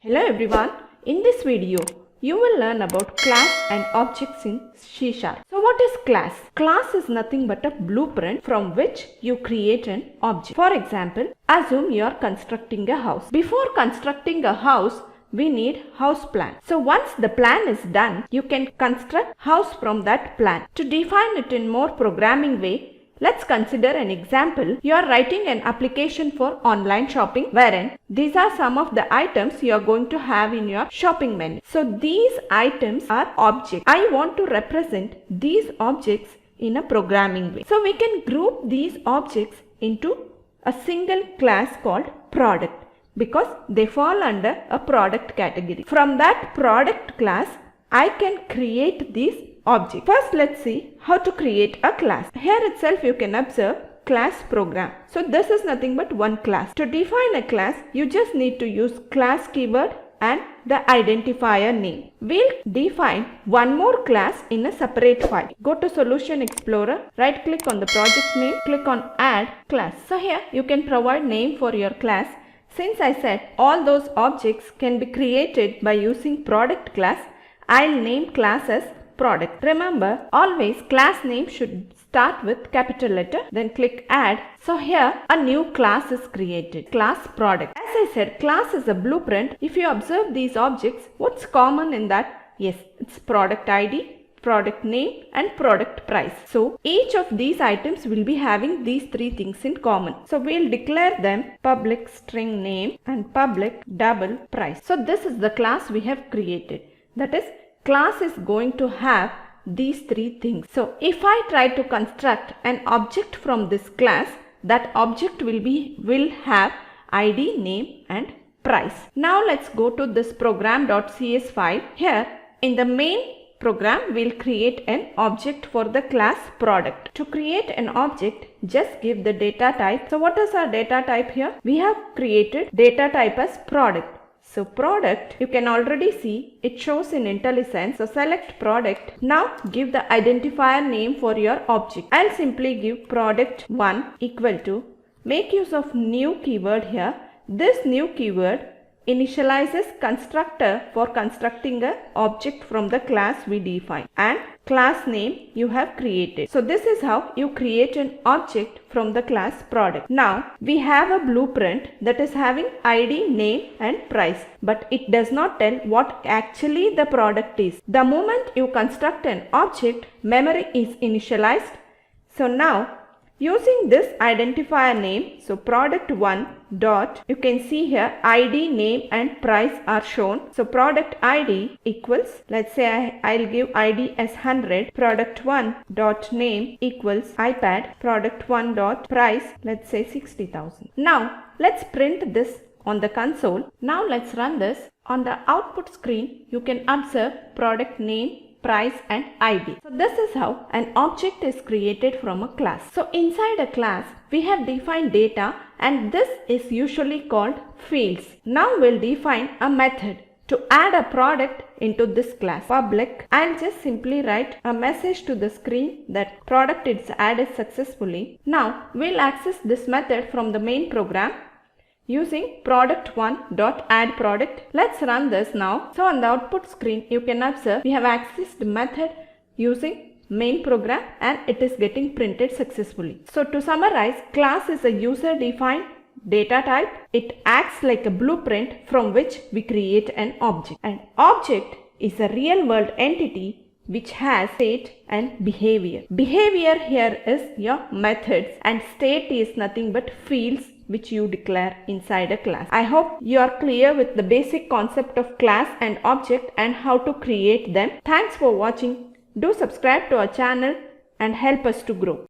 Hello everyone, in this video you will learn about class and objects in C#. So what is class? Class is nothing but a blueprint from which you create an object. For example, assume you are constructing a house. Before constructing a house, we need house plan. So once the plan is done, you can construct house from that plan. To define it in more programming way, let's consider an example. You are writing an application for online shopping wherein these are some of the items you are going to have in your shopping menu. So these items are objects. I want to represent these objects in a programming way. So we can group these objects into a single class called product because they fall under a product category. From that product class, I can create these objects. First, let's see how to create a class. Here itself you can observe class program. So this is nothing but one class. To define a class, you just need to use class keyword and the identifier name. We'll define one more class in a separate file. Go to Solution Explorer, right click on the project name, click on Add Class. So here you can provide name for your class. Since I said all those objects can be created by using product class, I'll name class as product. Remember, always class name should start with capital letter, then click add. So here a new class is created, class product. As I said, class is a blueprint. If you observe these objects, what's common in that? Yes, it's product ID, product name and product price. So each of these items will be having these three things in common. So we'll declare them public string name and public double price. So this is the class we have created. That is, class is going to have these three things. So if I try to construct an object from this class, that object will have ID, name and price. Now let's go to this program.cs file. Here in the main program, we'll create an object for the class product. To create an object, just give the data type. So what is our data type here? We have created data type as product. So product, you can already see it shows in IntelliSense. So select product. Now give the identifier name for your object. I'll simply give product1 equal to, make use of new keyword here. This new keyword initializes constructor for constructing a object from the class we define and class name you have created. So this is how you create an object from the class product. Now we have a blueprint that is having ID, name and price, but it does not tell what actually the product is. The moment you construct an object, memory is initialized. So now using this identifier name, so product1 dot, you can see here ID, name and price are shown. So product ID equals, let's say I'll give ID as 100, product1 dot name equals iPad, product1 dot price, let's say 60,000. Now let's print this on the console. Now let's run this. On the output screen, you can observe product name, price and ID. So this is how an object is created from a class. So inside a class, we have defined data and this is usually called fields. Now we'll define a method to add a product into this class. Public, I'll just simply write a message to the screen that product is added successfully. Now we'll access this method from the main program using product1.addProduct. Let's run this now. So on the output screen, you can observe we have accessed the method using main program and it is getting printed successfully. So to summarize, class is a user defined data type. It acts like a blueprint from which we create an object. An object is a real world entity which has state and behavior. Behavior here is your methods and state is nothing but fields which you declare inside a class. I hope you are clear with the basic concept of class and object and how to create them. Thanks for watching. Do subscribe to our channel and help us to grow.